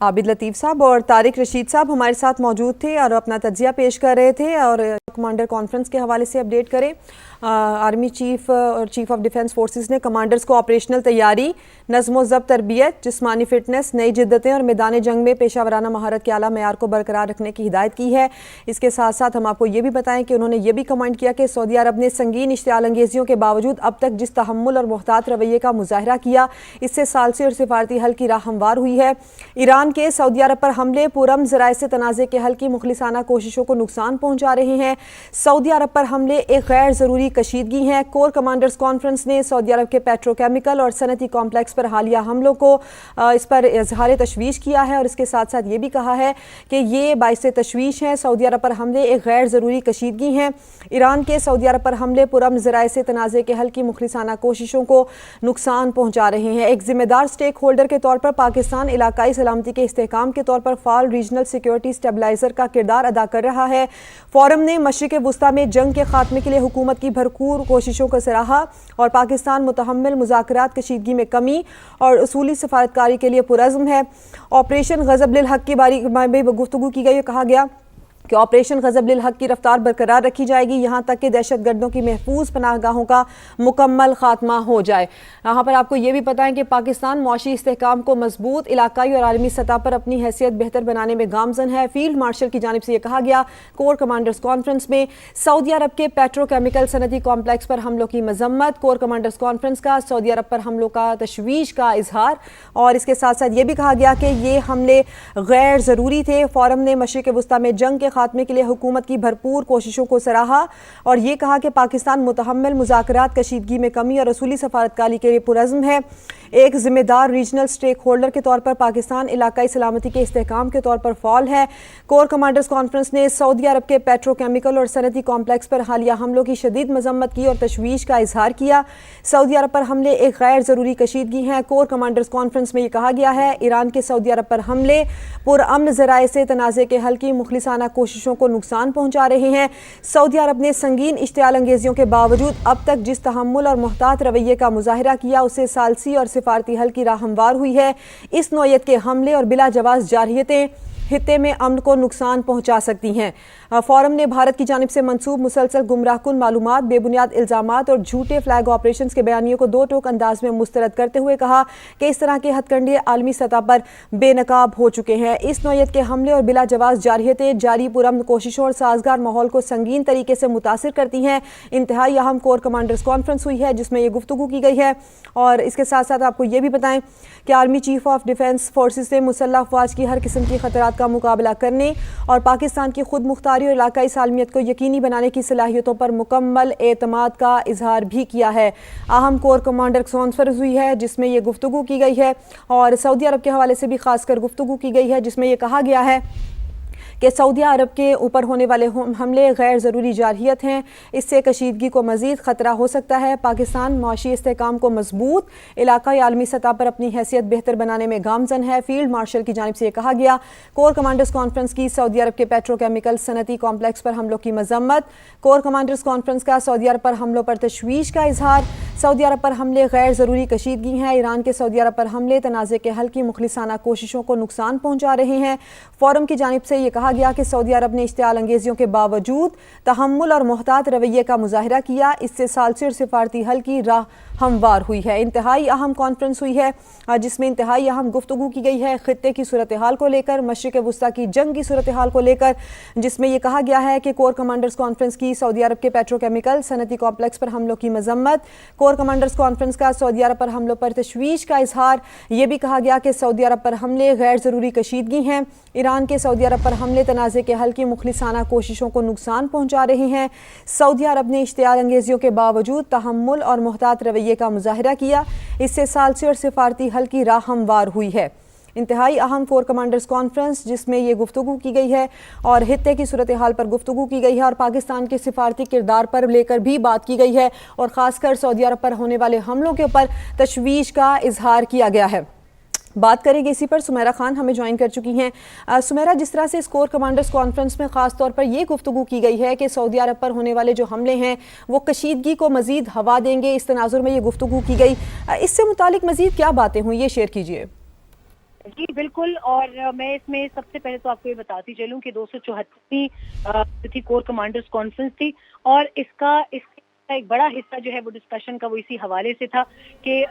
عابد لطیف صاحب اور طارق رشید صاحب ہمارے ساتھ موجود تھے اور اپنا تجزیہ پیش کر رہے تھے اور کمانڈر کانفرنس کے حوالے سے اپڈیٹ کریں. آرمی چیف اور چیف آف ڈیفنس فورسز نے کمانڈرز کو آپریشنل تیاری, نظم و ضبط تربیت, جسمانی فٹنس, نئی جدتیں اور میدان جنگ میں پیشہ ورانہ مہارت کے اعلیٰ معیار کو برقرار رکھنے کی ہدایت کی ہے. اس کے ساتھ ساتھ ہم آپ کو یہ بھی بتائیں کہ انہوں نے یہ بھی کمنٹ کیا کہ سعودی عرب نے سنگین اشتعال انگیزیوں کے باوجود اب تک جس تحمل اور محتاط رویے کا مظاہرہ کیا, اس سے ثالثی اور سفارتی حل کی راہ ہموار ہوئی ہے. ایران کے سعودی عرب پر حملے پرامن ذرائع سے تنازع کے حل کی مخلصانہ کوششوں کو نقصان پہنچا رہے ہیں. سعودی عرب پر حملے ایک غیر ضروری کشیدگی ہیں. کور کمانڈرز کانفرنس نے سعودی عرب کے پیٹروکیمیکل اور صنعتی کمپلیکس پر حالیہ حملوں کو اس پر اظہار تشویش کیا ہے اور اس کے ساتھ ساتھ یہ بھی کہا ہے کہ یہ باعث تشویش ہیں. سعودی عرب پر حملے ایک غیر ضروری کشیدگی ہیں. ایران کے سعودی عرب پر حملے پرامن ذرائع سے تنازع کے حل کی مخلصانہ کوششوں کو نقصان پہنچا رہے ہیں. ایک ذمہ دار سٹیک ہولڈر کے طور پر پاکستان علاقائی سلامتی کے استحکام کے طور پر فعال ریجنل سیکیورٹی سٹیبلائزر کا کردار ادا کر رہا ہے. فورم نے مشرق وسطیٰ میں جنگ کے خاتمے کے لیے حکومت کی بھرپور کوششوں کو سراہا اور پاکستان متحمل مذاکرات کشیدگی میں کمی اور اصولی سفارتکاری کے لیے پرعزم ہے. آپریشن غضب للحق کے بارے میں گفتگو کی گئی. کہا گیا کہ آپریشن غضب للحق کی رفتار برقرار رکھی جائے گی یہاں تک کہ دہشت گردوں کی محفوظ پناہ گاہوں کا مکمل خاتمہ ہو جائے. یہاں پر آپ کو یہ بھی پتہ ہے کہ پاکستان معاشی استحکام کو مضبوط, علاقائی اور عالمی سطح پر اپنی حیثیت بہتر بنانے میں گامزن ہے. فیلڈ مارشل کی جانب سے یہ کہا گیا کور کمانڈرز کانفرنس میں سعودی عرب کے پیٹروکیمیکل صنعتی کمپلیکس پر حملوں کی مذمت, کور کمانڈرز کانفرنس کا سعودی عرب پر حملوں کا تشویش کا اظہار اور اس کے ساتھ ساتھ یہ بھی کہا گیا کہ یہ حملے غیر ضروری تھے. فورم نے مشرق وسطیٰ میں جنگ کے خاتمے کے لیے حکومت کی بھرپور کوششوں کو سراہا اور یہ کہا کہ پاکستان متحمل مذاکرات کشیدگی میں کمی اور اصولی سفارتکاری کے لیے پرعزم ہے. ایک ذمہ دار ریجنل سٹیک ہولڈر کے طور پر پاکستان علاقائی سلامتی کے استحکام کے طور پر فعال ہے. کور کمانڈرز کانفرنس نے سعودی عرب کے پیٹروکیمیکل اور صنعتی کمپلیکس پر حالیہ حملوں کی شدید مذمت کی اور تشویش کا اظہار کیا. سعودی عرب پر حملے ایک غیر ضروری کشیدگی ہیں. کور کمانڈرز کانفرنس میں یہ کہا گیا ہے ایران کے سعودی عرب پر حملے پرامن ذرائع سے تنازع کے حل کی مخلصانہ کوششوں کو نقصان پہنچا رہے ہیں. سعودی عرب نے سنگین اشتعال انگیزیوں کے باوجود اب تک جس تحمل اور محتاط رویے کا مظاہرہ کیا اسے ثالثی اور سفارتی حل کی راہ ہموار ہوئی ہے. اس نوعیت کے حملے اور بلا جواز جارحیتیں خطے میں امن کو نقصان پہنچا سکتی ہیں. فورم نے بھارت کی جانب سے منسوب مسلسل گمراہ کن معلومات, بے بنیاد الزامات اور جھوٹے فلیگ آپریشنز کے بیانیوں کو دو ٹوک انداز میں مسترد کرتے ہوئے کہا کہ اس طرح کے ہتھ کنڈے عالمی سطح پر بے نقاب ہو چکے ہیں. اس نوعیت کے حملے اور بلا جواز جارحیتیں جاری پرامن کوششوں اور سازگار ماحول کو سنگین طریقے سے متاثر کرتی ہیں. انتہائی اہم کور کمانڈرز کانفرنس ہوئی ہے جس میں یہ گفتگو کی گئی ہے اور اس کے ساتھ ساتھ آپ کو یہ بھی بتائیں کہ army chief of defence forces سے مسلح افواج کی ہر قسم کی خطرات کا مقابلہ کرنے اور پاکستان کی خود مختاری اور علاقائی سالمیت کو یقینی بنانے کی صلاحیتوں پر مکمل اعتماد کا اظہار بھی کیا ہے. اہم کور کمانڈر کانفرنس ہوئی ہے جس میں یہ گفتگو کی گئی ہے اور سعودی عرب کے حوالے سے بھی خاص کر گفتگو کی گئی ہے جس میں یہ کہا گیا ہے کہ سعودی عرب کے اوپر ہونے والے حملے غیر ضروری جارحیت ہیں. اس سے کشیدگی کو مزید خطرہ ہو سکتا ہے. پاکستان معاشی استحکام کو مضبوط, علاقائی عالمی سطح پر اپنی حیثیت بہتر بنانے میں گامزن ہے. فیلڈ مارشل کی جانب سے یہ کہا گیا کور کمانڈرز کانفرنس کی سعودی عرب کے پیٹروکیمیکل صنعتی کمپلیکس پر حملوں کی مذمت, کور کمانڈرز کانفرنس کا سعودی عرب پر حملوں پر تشویش کا اظہار. سعودی عرب پر حملے غیر ضروری کشیدگی ہیں. ایران کے سعودی عرب پر حملے تنازع کے حل کی مخلصانہ کوششوں کو نقصان پہنچا رہے ہیں. فورم کی جانب سے یہ کہا گیا کہ سعودی عرب نے اشتعال انگیزیوں کے باوجود تحمل اور محتاط رویے کا مظاہرہ کیا. اس سے ثالثی اور سفارتی حل کی راہ ہموار ہوئی ہے. انتہائی اہم کانفرنس ہوئی ہے جس میں انتہائی اہم گفتگو کی گئی ہے خطے کی صورتحال کو لے کر, مشرق وسطیٰ کی جنگ کی صورتحال کو لے کر, جس میں یہ کہا گیا ہے کہ کور کمانڈرز کانفرنس کی سعودی عرب کے پیٹروکیمیکل صنعتی کمپلیکس پر حملوں کی مذمت, کور کمانڈرز کانفرنس کا سعودی عرب پر حملوں پر تشویش کا اظہار. یہ بھی کہا گیا کہ سعودی عرب پر حملے غیر ضروری کشیدگی ہیں. ایران کے سعودی عرب پر حملے تنازع کے حل کی مخلصانہ کوششوں کو نقصان پہنچا رہے ہیں. سعودی عرب نے اشتعال انگیزیوں کے باوجود تحمل اور محتاط رویے کا مظاہرہ کیا. اس سے ثالثی اور سفارتی حل کی راہ ہموار ہوئی ہے. انتہائی اہم کور کمانڈرز کانفرنس جس میں یہ گفتگو کی گئی ہے اور خطے کی صورتحال پر گفتگو کی گئی ہے اور پاکستان کے سفارتی کردار پر لے کر بھی بات کی گئی ہے اور خاص کر سعودی عرب پر ہونے والے حملوں کے اوپر تشویش کا اظہار کیا گیا ہے. بات کریں گے اسی پر. سمیرہ خان ہمیں جوائن کر چکی ہیں. سمیرہ، جس طرح سے اس کور کمانڈرز کانفرنس میں خاص طور پر یہ گفتگو کی گئی ہے کہ سعودی عرب پر ہونے والے جو حملے ہیں وہ کشیدگی کو مزید ہوا دیں گے، اس تناظر میں یہ گفتگو کی گئی، اس سے متعلق مزید کیا باتیں ہوئی، یہ شیئر کیجیے. جی بالکل، اور میں اس میں سب سے پہلے تو آپ کو یہ بتاتی چلوں کہ 274ویں تھی کور کمانڈرز کانفرنس تھی، اور اس کا ایک بڑا حصہ جو ہے وہ ڈسکشن کا وہ اسی حوالے سے تھا کہ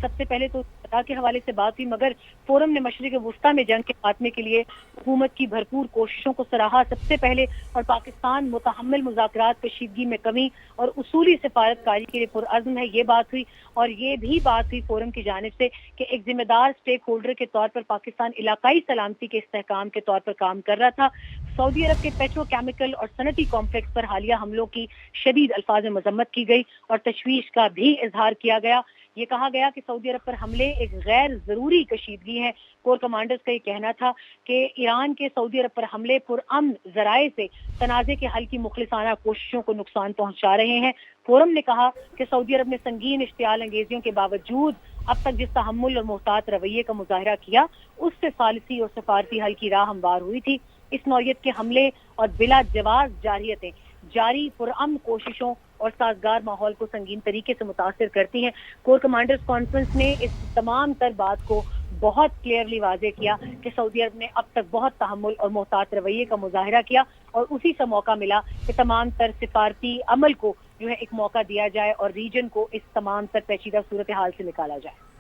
سب سے پہلے تو کے حوالے سے بات ہوئی، مگر فورم نے مشرق وسطیٰ میں جنگ کے خاتمے کے لیے حکومت کی بھرپور کوششوں کو سراہا سب سے پہلے، اور پاکستان متحمل مذاکرات کشیدگی میں کمی اور اصولی سفارت کاری کے لیے پرعزم ہے، یہ بات ہوئی. اور یہ بھی بات ہوئی فورم کی جانب سے کہ ایک ذمہ دار اسٹیک ہولڈر کے طور پر پاکستان علاقائی سلامتی کے استحکام کے طور پر کام کر رہا تھا. سعودی عرب کے پیٹرو کیمیکل اور صنعتی کمپلیکس پر حالیہ حملوں کی شدید الفاظ میں مذمت کی گئی اور تشویش کا بھی اظہار کیا گیا. یہ کہا گیا کہ سعودی عرب پر حملے ایک غیر ضروری کشیدگی ہے. کور کمانڈرز کا یہ کہنا تھا کہ ایران کے سعودی عرب پر حملے پرامن ذرائع سے تنازع کے حل کی مخلصانہ کوششوں کو نقصان پہنچا رہے ہیں. فورم نے کہا کہ سعودی عرب نے سنگین اشتعال انگیزیوں کے باوجود اب تک جس تحمل اور محتاط رویے کا مظاہرہ کیا، اس سے ثالثی اور سفارتی حل کی راہ ہموار ہوئی تھی. اس نوعیت کے حملے اور بلا جواز جارحیتیں جاری پرامن کوششوں اور سازگار ماحول کو سنگین طریقے سے متاثر کرتی ہیں. کور کمانڈرز کانفرنس نے اس تمام تر بات کو بہت کلیئرلی واضح کیا کہ سعودی عرب نے اب تک بہت تحمل اور محتاط رویے کا مظاہرہ کیا، اور اسی سے موقع ملا کہ تمام تر سفارتی عمل کو جو ہے ایک موقع دیا جائے اور ریجن کو اس تمام تر پیچیدہ صورتحال سے نکالا جائے.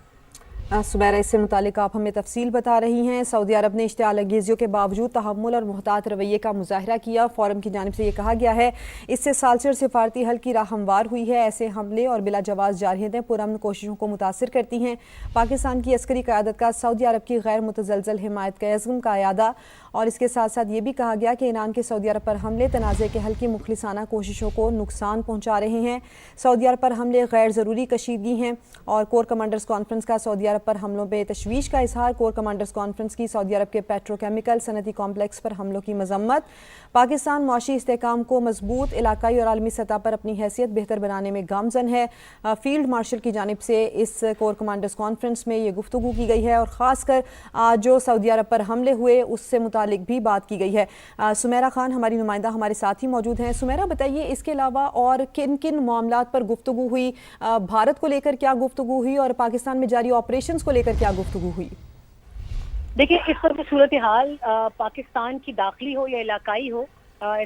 سمیرہ، اس سے متعلق آپ ہمیں تفصیل بتا رہی ہیں. سعودی عرب نے اشتعال انگیزیوں کے باوجود تحمل اور محتاط رویے کا مظاہرہ کیا. فورم کی جانب سے یہ کہا گیا ہے اس سے ثالثی اور سفارتی حل کی راہ ہموار ہوئی ہے. ایسے حملے اور بلا جواز جارحیتیں پرامن کوششوں کو متاثر کرتی ہیں. پاکستان کی عسکری قیادت کا سعودی عرب کی غیر متزلزل حمایت کا عزم کا اعادہ، اور اس کے ساتھ ساتھ یہ بھی کہا گیا کہ ایران کے سعودی عرب پر حملے تنازع کے حل کی مخلصانہ کوششوں کو نقصان پہنچا رہے ہیں. سعودی عرب پر حملے غیر ضروری کشیدگی ہیں، اور کور کمانڈرز کانفرنس کا سعودی عرب پر حملوں پہ تشویش کا اظہار. کور کمانڈرز کانفرنس کی سعودی عرب کے پیٹرو کیمیکل صنعتی کمپلیکس پر حملوں کی مذمت. پاکستان معاشی استحکام کو مضبوط علاقائی اور عالمی سطح پر اپنی حیثیت بہتر بنانے میں گامزن ہے. فیلڈ مارشل کی جانب سے اس کور کمانڈرز کانفرنس میں یہ گفتگو کی گئی ہے، اور خاص کر جو سعودی عرب پر حملے ہوئے اس سے متعلق بھی بات کی گئی ہے. سمیرہ خان ہماری نمائندہ ہمارے ساتھ ہی موجود ہیں. سمیرہ، بتائیے اس کے علاوہ اور کن کن معاملات پر گفتگو ہوئی، بھارت کو لے کر کیا گفتگو ہوئی، اور پاکستان میں جاری آپریشنز کو لے کر کیا گفتگو ہوئی؟ دیکھیں، اس وقت صورتحال پاکستان کی داخلی ہو یا علاقائی ہو،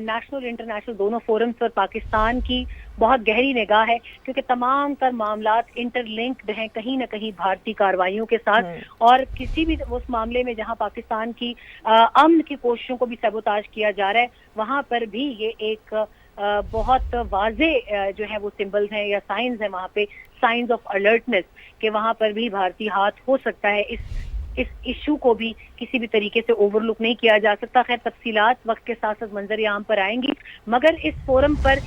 نیشنل انٹرنیشنل دونوں فورمز پر پاکستان کی بہت گہری نگاہ ہے، کیونکہ تمام تر معاملات انٹر لنکڈ ہیں کہیں نہ کہیں بھارتی کارروائیوں کے ساتھ. اور کسی بھی اس معاملے میں جہاں پاکستان کی امن کی کوششوں کو بھی سیبوتاژ کیا جا رہا ہے، وہاں پر بھی یہ ایک بہت واضح جو ہے وہ سمبلز ہیں یا سائنز ہیں، وہاں پہ سائنز آف الرٹنس، کہ وہاں پر بھی بھارتی ہاتھ ہو سکتا ہے. اس ایشو کو بھی کسی بھی طریقے سے اوور لک نہیں کیا جا سکتا. خیر، تفصیلات وقت کے ساتھ ساتھ منظر عام پر آئیں گی، مگر اس فورم پر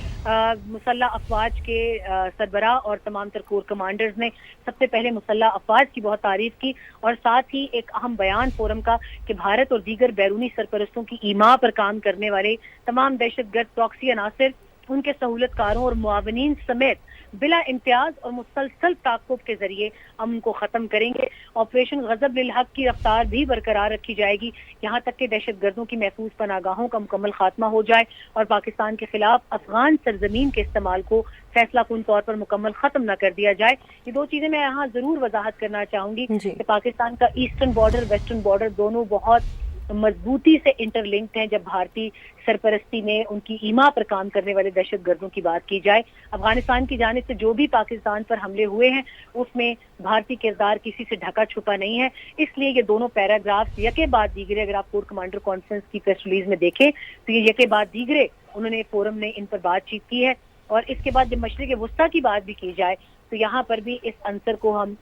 مسلح افواج کے سربراہ اور تمام تر کور کمانڈرز نے سب سے پہلے مسلح افواج کی بہت تعریف کی، اور ساتھ ہی ایک اہم بیان فورم کا کہ بھارت اور دیگر بیرونی سرپرستوں کی ایما پر کام کرنے والے تمام دہشت گرد پراکسی عناصر، ان کے سہولت کاروں اور معاونین سمیت بلا امتیاز اور مسلسل تعاقب کے ذریعے امن کو ختم کریں گے. آپریشن غضب للحق کی رفتار بھی برقرار رکھی جائے گی، یہاں تک کہ دہشت گردوں کی محفوظ پناہ گاہوں کا مکمل خاتمہ ہو جائے اور پاکستان کے خلاف افغان سرزمین کے استعمال کو فیصلہ کن طور پر مکمل ختم نہ کر دیا جائے. یہ دو چیزیں میں یہاں ضرور وضاحت کرنا چاہوں گی کہ پاکستان کا ایسٹرن بارڈر، ویسٹرن بارڈر دونوں بہت مضبوطی سے انٹر لنکڈ ہیں. جب بھارتی سرپرستی میں ان کی ایما پر کام کرنے والے دہشت گردوں کی بات کی جائے، افغانستان کی جانب سے جو بھی پاکستان پر حملے ہوئے ہیں اس میں بھارتی کردار کسی سے ڈھکا چھپا نہیں ہے. اس لیے یہ دونوں پیراگراف یکے بعد دیگرے، اگر آپ کور کمانڈر کانفرنس کی پریس ریلیز میں دیکھیں تو یہ یکے بعد دیگرے انہوں نے فورم نے ان پر بات چیت کی ہے. اور اس کے بعد جب مشرق وسطیٰ کی بات بھی کی جائے تو یہاں پر بھی اس عنصر کو ہم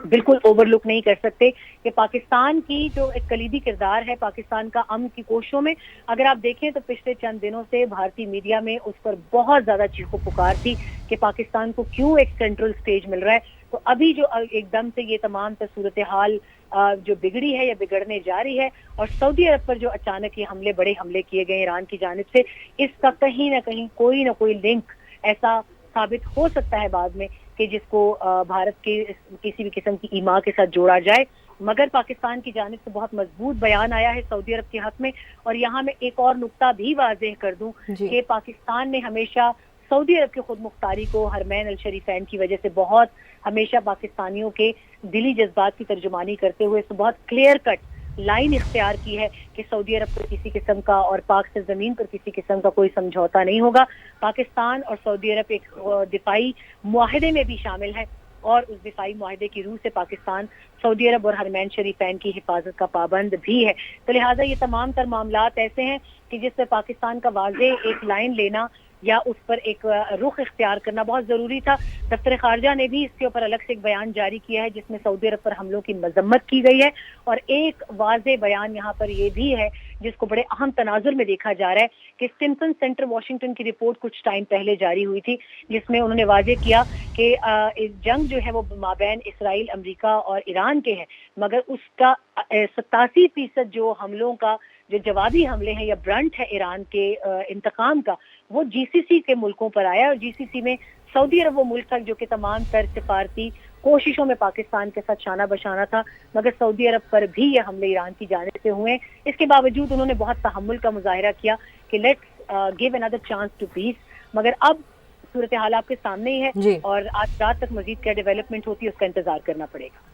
بالکل اوور لک نہیں کر سکتے کہ پاکستان کی جو ایک کلیدی کردار ہے پاکستان کا امن کی کوششوں میں، اگر آپ دیکھیں تو پچھلے چند دنوں سے بھارتی میڈیا میں اس پر بہت زیادہ چیخو پکار تھی کہ پاکستان کو کیوں ایک سینٹرل سٹیج مل رہا ہے. تو ابھی جو ایک دم سے یہ تمام صورتحال جو بگڑی ہے یا بگڑنے جاری ہے، اور سعودی عرب پر جو اچانک یہ بڑے حملے کیے گئے ایران کی جانب سے، اس کا کہیں نہ کہیں کوئی نہ کوئی لنک ایسا ثابت ہو سکتا ہے بعد میں کہ جس کو بھارت کے کسی بھی قسم کی ایما کے ساتھ جوڑا جائے. مگر پاکستان کی جانب سے بہت مضبوط بیان آیا ہے سعودی عرب کے حق میں. اور یہاں میں ایک اور نقطہ بھی واضح کر دوں کہ پاکستان نے ہمیشہ سعودی عرب کی خود مختاری کو حرمین الشریفین کی وجہ سے بہت ہمیشہ پاکستانیوں کے دلی جذبات کی ترجمانی کرتے ہوئے اس بہت کلیئر کٹ لائن اختیار کی ہے کہ سعودی عرب پر کسی قسم کا اور پاک سے زمین پر کسی قسم کا کوئی سمجھوتا نہیں ہوگا. پاکستان اور سعودی عرب ایک دفاعی معاہدے میں بھی شامل ہے اور اس دفاعی معاہدے کی روح سے پاکستان سعودی عرب اور حرمین شریفین کی حفاظت کا پابند بھی ہے. تو لہٰذا یہ تمام تر معاملات ایسے ہیں کہ جس پہ پاکستان کا واضح ایک لائن لینا یا اس پر ایک رخ اختیار کرنا بہت ضروری تھا. دفتر خارجہ نے بھی اس کے اوپر الگ سے ایک بیان جاری کیا ہے جس میں سعودی عرب پر حملوں کی مذمت کی گئی ہے. اور ایک واضح بیان یہاں پر یہ بھی ہے جس کو بڑے اہم تناظر میں دیکھا جا رہا ہے کہ اسٹمپسن سینٹر واشنگٹن کی رپورٹ کچھ ٹائم پہلے جاری ہوئی تھی جس میں انہوں نے واضح کیا کہ جنگ جو ہے وہ مابین اسرائیل امریکہ اور ایران کے ہے مگر اس کا 87% جو حملوں کا جو جوابی حملے ہیں یا برنٹ ہے ایران کے انتقام کا وہ جی سی سی کے ملکوں پر آیا. اور جی سی سی میں سعودی عرب وہ ملک تھا جو کہ تمام تر سفارتی کوششوں میں پاکستان کے ساتھ شانہ بشانہ تھا مگر سعودی عرب پر بھی یہ حملے ایران کی جانب سے ہوئے. اس کے باوجود انہوں نے بہت تحمل کا مظاہرہ کیا کہ let's give another chance to peace. مگر اب صورتحال آپ کے سامنے ہی ہے اور آج رات تک مزید کیا ڈیولپمنٹ ہوتی ہے اس کا انتظار کرنا پڑے گا.